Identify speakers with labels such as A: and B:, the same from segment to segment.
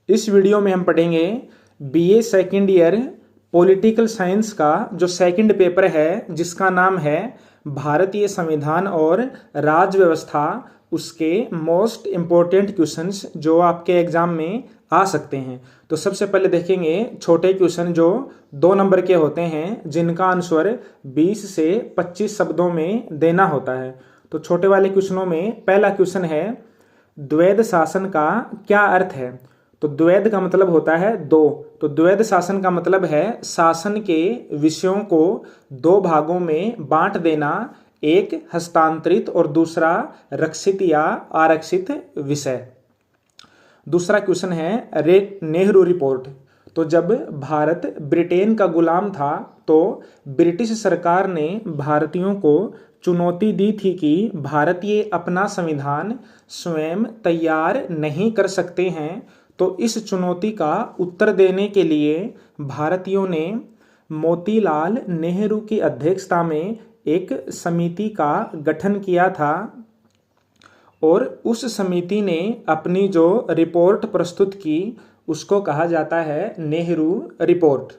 A: इस वीडियो में हम पढ़ेंगे BA second year political science का जो सेकंड पेपर है जिसका नाम है भारतीय संविधान और राज्य व्यवस्था। उसके मोस्ट इम्पोर्टेंट क्वेश्चंस जो आपके एग्जाम में आ सकते हैं। तो सबसे पहले देखेंगे छोटे क्वेश्चन जो 2 नंबर के होते हैं जिनका आंसर 20 से 25 शब्दों में देना होता है। तो छोटे वाले क्वेश्चनों में पहला क्वेश्चन है, द्वैध शासन का क्या अर्थ है। तो द्वैध का मतलब होता है दो। तो द्वैध शासन का मतलब है शासन के विषयों को 2 भागों में बांट देना, एक हस्तांतरित और दूसरा रक्षित या आरक्षित विषय। दूसरा क्वेश्चन है नेहरू रिपोर्ट। तो जब भारत ब्रिटेन का गुलाम था तो ब्रिटिश सरकार ने भारतीयों को चुनौती दी थी कि भारतीय अपना संविधान स्वयं तैयार नहीं कर सकते हैं। तो इस चुनौती का उत्तर देने के लिए भारतीयों ने मोतीलाल नेहरू की अध्यक्षता में एक समिति का गठन किया था और उस समिति ने अपनी जो रिपोर्ट प्रस्तुत की उसको कहा जाता है नेहरू रिपोर्ट।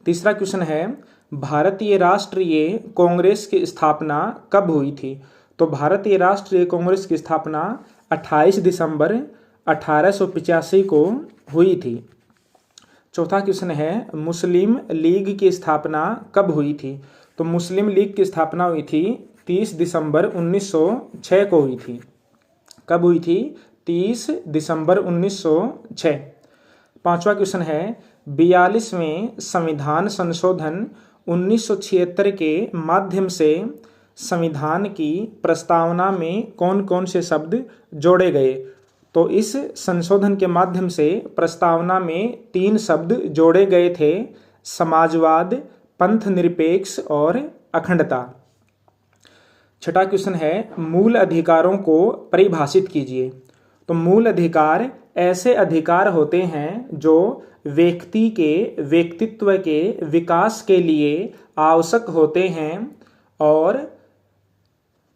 A: तीसरा क्वेश्चन है, भारतीय राष्ट्रीय कांग्रेस की स्थापना कब हुई थी। तो भारतीय राष्ट्रीय कांग्रेस की स्थापना 28 दिसंबर 1885 को हुई थी। चौथा क्वेश्चन है, मुस्लिम लीग की स्थापना कब हुई थी। तो मुस्लिम लीग की स्थापना हुई थी 30 दिसंबर 1906 को हुई थी। कब हुई थी? 30 दिसंबर 1906। पांचवा क्वेश्चन है, 42वें संविधान संशोधन 1976 के माध्यम से संविधान की प्रस्तावना में कौन कौन से शब्द जोड़े गए। तो इस संशोधन के माध्यम से प्रस्तावना में 3 शब्द जोड़े गए थे, समाजवाद, पंथ निरपेक्ष और अखंडता। छठा क्वेश्चन है, मूल अधिकारों को परिभाषित कीजिए। तो मूल अधिकार ऐसे अधिकार होते हैं जो व्यक्ति के व्यक्तित्व के विकास के लिए आवश्यक होते हैं और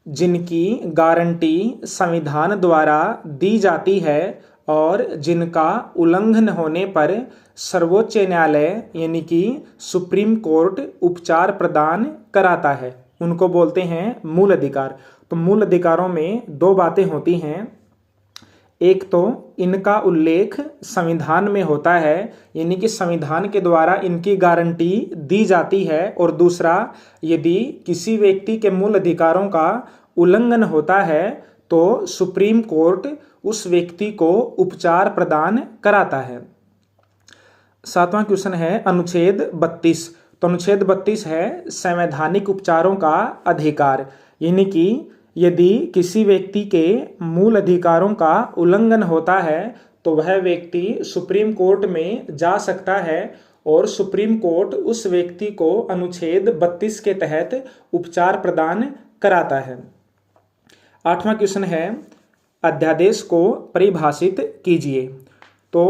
A: जिनकी गारंटी संविधान द्वारा दी जाती है और जिनका उल्लंघन होने पर सर्वोच्च न्यायालय यानी कि सुप्रीम कोर्ट उपचार प्रदान कराता है, उनको बोलते हैं मूल अधिकार। तो मूल अधिकारों में 2 बातें होती हैं, एक तो इनका उल्लेख संविधान में होता है यानी कि संविधान के द्वारा इनकी गारंटी दी जाती है, और दूसरा यदि किसी व्यक्ति के मूल अधिकारों का उल्लंघन होता है तो सुप्रीम कोर्ट उस व्यक्ति को उपचार प्रदान कराता है। 7वां क्वेश्चन है, अनुच्छेद 32। तो अनुच्छेद 32 है संवैधानिक उपचारों का अधिकार, यानी कि यदि किसी व्यक्ति के मूल अधिकारों का उल्लंघन होता है तो वह व्यक्ति सुप्रीम कोर्ट में जा सकता है और सुप्रीम कोर्ट उस व्यक्ति को अनुच्छेद 32 के तहत उपचार प्रदान कराता है। 8वां क्वेश्चन है, अध्यादेश को परिभाषित कीजिए। तो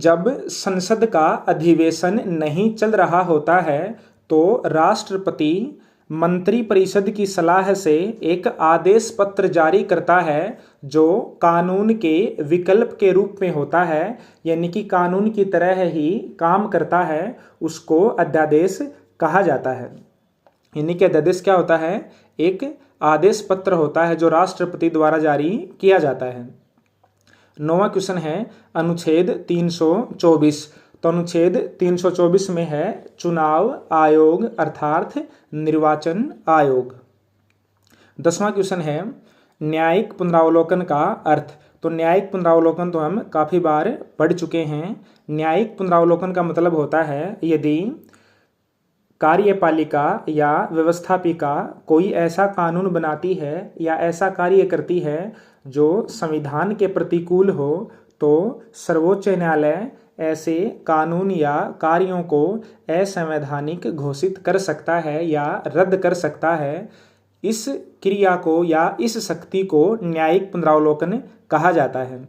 A: जब संसद का अधिवेशन नहीं चल रहा होता है तो राष्ट्रपति मंत्रिपरिषद की सलाह से एक आदेश पत्र जारी करता है जो कानून के विकल्प के रूप में होता है, यानी कि कानून की तरह ही काम करता है, उसको अध्यादेश कहा जाता है। यानी कि अध्यादेश क्या होता है? एक आदेश पत्र होता है जो राष्ट्रपति द्वारा जारी किया जाता है। 9वां क्वेश्चन है, अनुच्छेद 324। तो अनुच्छेद 324 में है चुनाव आयोग अर्थात निर्वाचन आयोग। 10वां क्वेश्चन है, न्यायिक पुनरावलोकन का अर्थ। तो न्यायिक पुनरावलोकन तो हम काफ़ी बार पढ़ चुके हैं। न्यायिक पुनरावलोकन का मतलब होता है यदि कार्यपालिका या व्यवस्थापिका कोई ऐसा कानून बनाती है या ऐसा कार्य करती है जो संविधान के प्रतिकूल हो तो सर्वोच्च न्यायालय ऐसे कानून या कार्यों को असंवैधानिक घोषित कर सकता है या रद्द कर सकता है। इस क्रिया को या इस शक्ति को न्यायिक पुनरावलोकन कहा जाता है।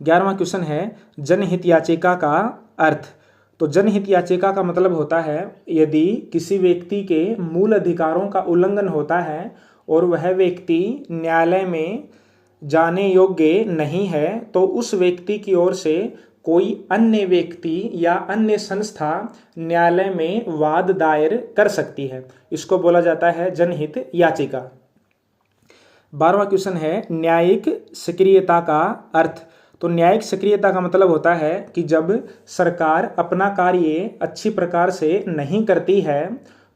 A: 11वां क्वेश्चन है, जनहित याचिका का अर्थ। तो जनहित याचिका का मतलब होता है यदि किसी व्यक्ति के मूल अधिकारों का उल्लंघन होता है और वह व्यक्ति न्यायालय में जाने योग्य नहीं है तो उस व्यक्ति की ओर से कोई अन्य व्यक्ति या अन्य संस्था न्यायालय में वाद दायर कर सकती है। इसको बोला जाता है जनहित याचिका। 12वां क्वेश्चन है न्यायिक सक्रियता का अर्थ। तो न्यायिक सक्रियता का मतलब होता है कि जब सरकार अपना कार्य अच्छी प्रकार से नहीं करती है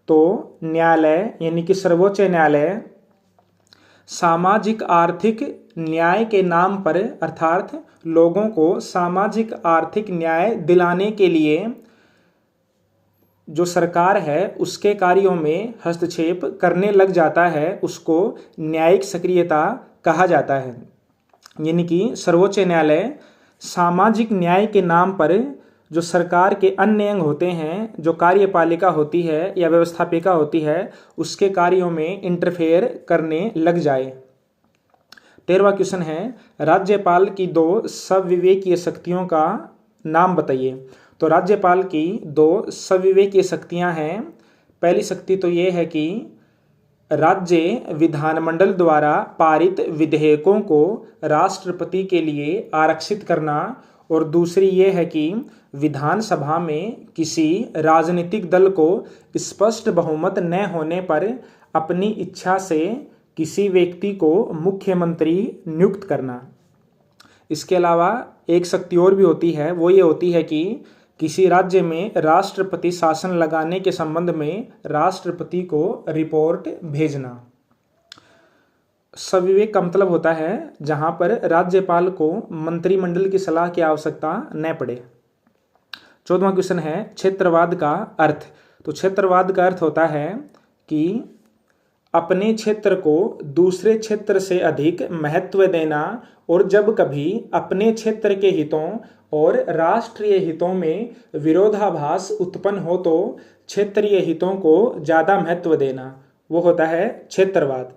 A: तो न्यायालय यानी कि सर्वोच्च न्यायालय सामाजिक आर्थिक न्याय के नाम पर अर्थात लोगों को सामाजिक आर्थिक न्याय दिलाने के लिए जो सरकार है उसके कार्यों में हस्तक्षेप करने लग जाता है, उसको न्यायिक सक्रियता कहा जाता है। यानी कि सर्वोच्च न्यायालय सामाजिक न्याय के नाम पर जो सरकार के अन्य अंग होते हैं, जो कार्यपालिका होती है या व्यवस्थापिका होती है, उसके कार्यों में इंटरफेयर करने लग जाए। 13वां क्वेश्चन है राज्यपाल की 2 सविवेकीय शक्तियों का नाम बताइए। तो राज्यपाल की 2 सविवेकीय शक्तियां हैं। पहली शक्ति तो ये है कि राज्य विधानमंडल द्वारा पारित विधेयकों को राष्ट्रपति के लिए आरक्षित करना, और दूसरी ये है कि विधानसभा में किसी राजनीतिक दल को स्पष्ट बहुमत न होने पर अपनी इच्छा से किसी व्यक्ति को मुख्यमंत्री नियुक्त करना। इसके अलावा एक शक्ति और भी होती है, वो ये होती है कि किसी राज्य में राष्ट्रपति शासन लगाने के संबंध में राष्ट्रपति को रिपोर्ट भेजना। सविवेक का मतलब होता है जहां पर राज्यपाल को मंत्रिमंडल की सलाह की आवश्यकता न पड़े। 14वां क्वेश्चन है क्षेत्रवाद का अर्थ। तो क्षेत्रवाद का अर्थ होता है कि अपने क्षेत्र को दूसरे क्षेत्र से अधिक महत्व देना, और जब कभी अपने क्षेत्र के हितों और राष्ट्रीय हितों में विरोधाभास उत्पन्न हो तो क्षेत्रीय हितों को ज़्यादा महत्व देना, वो होता है क्षेत्रवाद।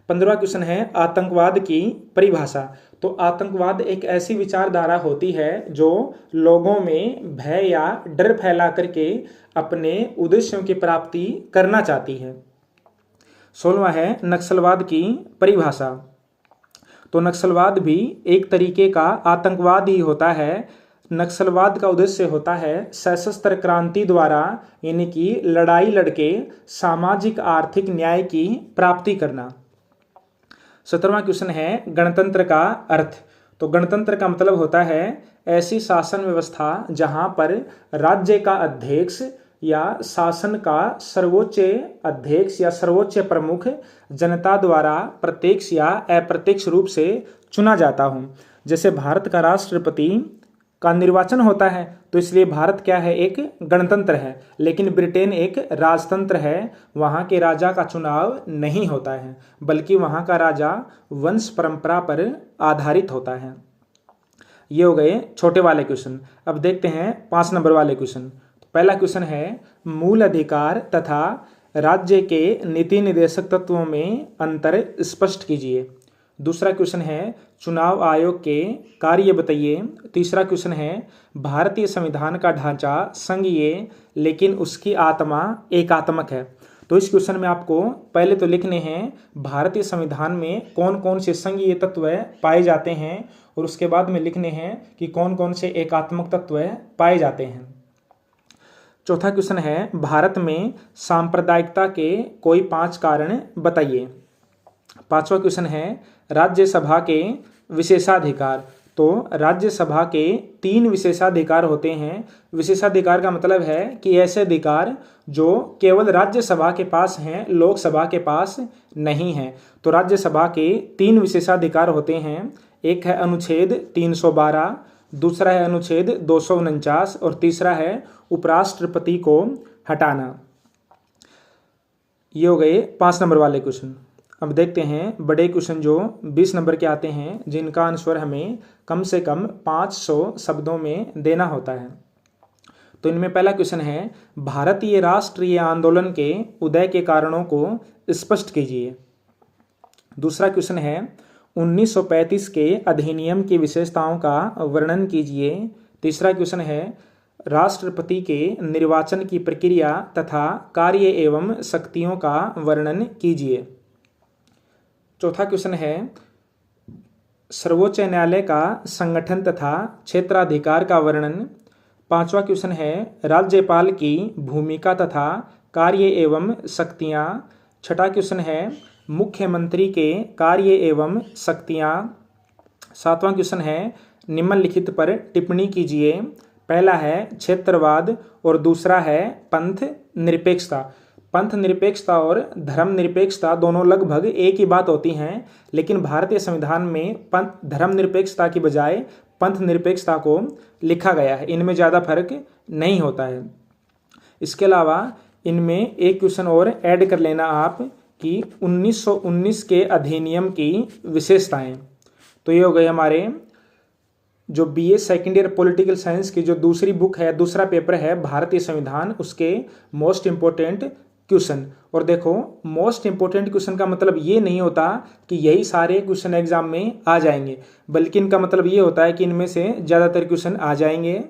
A: 15वां क्वेश्चन है आतंकवाद की परिभाषा। तो आतंकवाद एक ऐसी विचारधारा होती है जो लोगों में भय या डर फैला करके अपने उद्देश्यों की प्राप्ति करना चाहती है। 16वां है नक्सलवाद की परिभाषा। तो नक्सलवाद भी एक तरीके का आतंकवाद ही होता है। नक्सलवाद का उद्देश्य होता है सशस्त्र क्रांति द्वारा यानी कि लड़ाई लड़के सामाजिक आर्थिक न्याय की प्राप्ति करना। 17वां क्वेश्चन है गणतंत्र का अर्थ। तो गणतंत्र का मतलब होता है ऐसी शासन व्यवस्था जहां पर राज्य का अध्यक्ष या शासन का सर्वोच्च अध्यक्ष या सर्वोच्च प्रमुख जनता द्वारा प्रत्यक्ष या अप्रत्यक्ष रूप से चुना जाता हो। जैसे भारत का राष्ट्रपति का निर्वाचन होता है, तो इसलिए भारत क्या है, एक गणतंत्र है। लेकिन ब्रिटेन एक राजतंत्र है, वहाँ के राजा का चुनाव नहीं होता है, बल्कि वहाँ का राजा वंश परंपरा पर आधारित होता है। ये हो गए छोटे वाले क्वेश्चन। अब देखते हैं 5 नंबर वाले क्वेश्चन। पहला क्वेश्चन है मूल अधिकार तथा राज्य के नीति निर्देशक तत्वों में अंतर स्पष्ट कीजिए। दूसरा क्वेश्चन है चुनाव आयोग के कार्य बताइए। तीसरा क्वेश्चन है भारतीय संविधान का ढांचा संघीय लेकिन उसकी आत्मा एकात्मक है। तो इस क्वेश्चन में आपको पहले तो लिखने हैं भारतीय संविधान में कौन कौन से संघीय तत्व पाए जाते हैं, और उसके बाद में लिखने हैं कि कौन कौन से एकात्मक तत्व पाए जाते हैं। चौथा क्वेश्चन है भारत में सांप्रदायिकता के कोई 5 कारण बताइए। 5वां क्वेश्चन है राज्यसभा के विशेषाधिकार। तो राज्यसभा के 3 विशेषाधिकार होते हैं। विशेषाधिकार का मतलब है कि ऐसे अधिकार जो केवल राज्यसभा के पास हैं, लोकसभा के पास नहीं हैं। तो राज्यसभा के 3 विशेषाधिकार होते हैं। एक है अनुच्छेद 312, दूसरा है अनुच्छेद 249 और तीसरा है उपराष्ट्रपति को हटाना। ये हो गए 5 नंबर वाले क्वेश्चन। अब देखते हैं बड़े क्वेश्चन जो 20 नंबर के आते हैं, जिनका आंसर हमें कम से कम 500 शब्दों में देना होता है। तो इनमें पहला क्वेश्चन है भारतीय राष्ट्रीय आंदोलन के उदय के कारणों को स्पष्ट कीजिए। दूसरा क्वेश्चन है 1935 के अधिनियम की विशेषताओं का वर्णन कीजिए। तीसरा क्वेश्चन है राष्ट्रपति के निर्वाचन की प्रक्रिया तथा कार्य एवं शक्तियों का वर्णन कीजिए। चौथा क्वेश्चन है सर्वोच्च न्यायालय का संगठन तथा क्षेत्राधिकार का वर्णन। पांचवा क्वेश्चन है राज्यपाल की भूमिका तथा कार्य एवं शक्तियाँ। छठा क्वेश्चन है मुख्यमंत्री के कार्य एवं शक्तियाँ। सातवां क्वेश्चन है निम्नलिखित पर टिप्पणी कीजिए। पहला है क्षेत्रवाद और दूसरा है पंथ निरपेक्षता। पंथ निरपेक्षता और धर्म निरपेक्षता दोनों लगभग एक ही बात होती हैं, लेकिन भारतीय संविधान में पंथ धर्म निरपेक्षता की बजाय पंथ निरपेक्षता को लिखा गया है। इनमें ज़्यादा फर्क नहीं होता है। इसके अलावा इनमें एक क्वेश्चन और ऐड कर लेना आप कि 1919 के अधिनियम की विशेषताएं। तो ये हो गए हमारे जो BA second year political science की जो दूसरी बुक है, दूसरा पेपर है भारतीय संविधान, उसके मोस्ट इम्पोर्टेंट क्वेश्चन। और देखो मोस्ट इम्पोर्टेंट क्वेश्चन का मतलब ये नहीं होता कि यही सारे क्वेश्चन एग्जाम में आ जाएंगे, बल्कि इनका मतलब ये होता है कि इनमें से ज़्यादातर क्वेश्चन आ जाएंगे।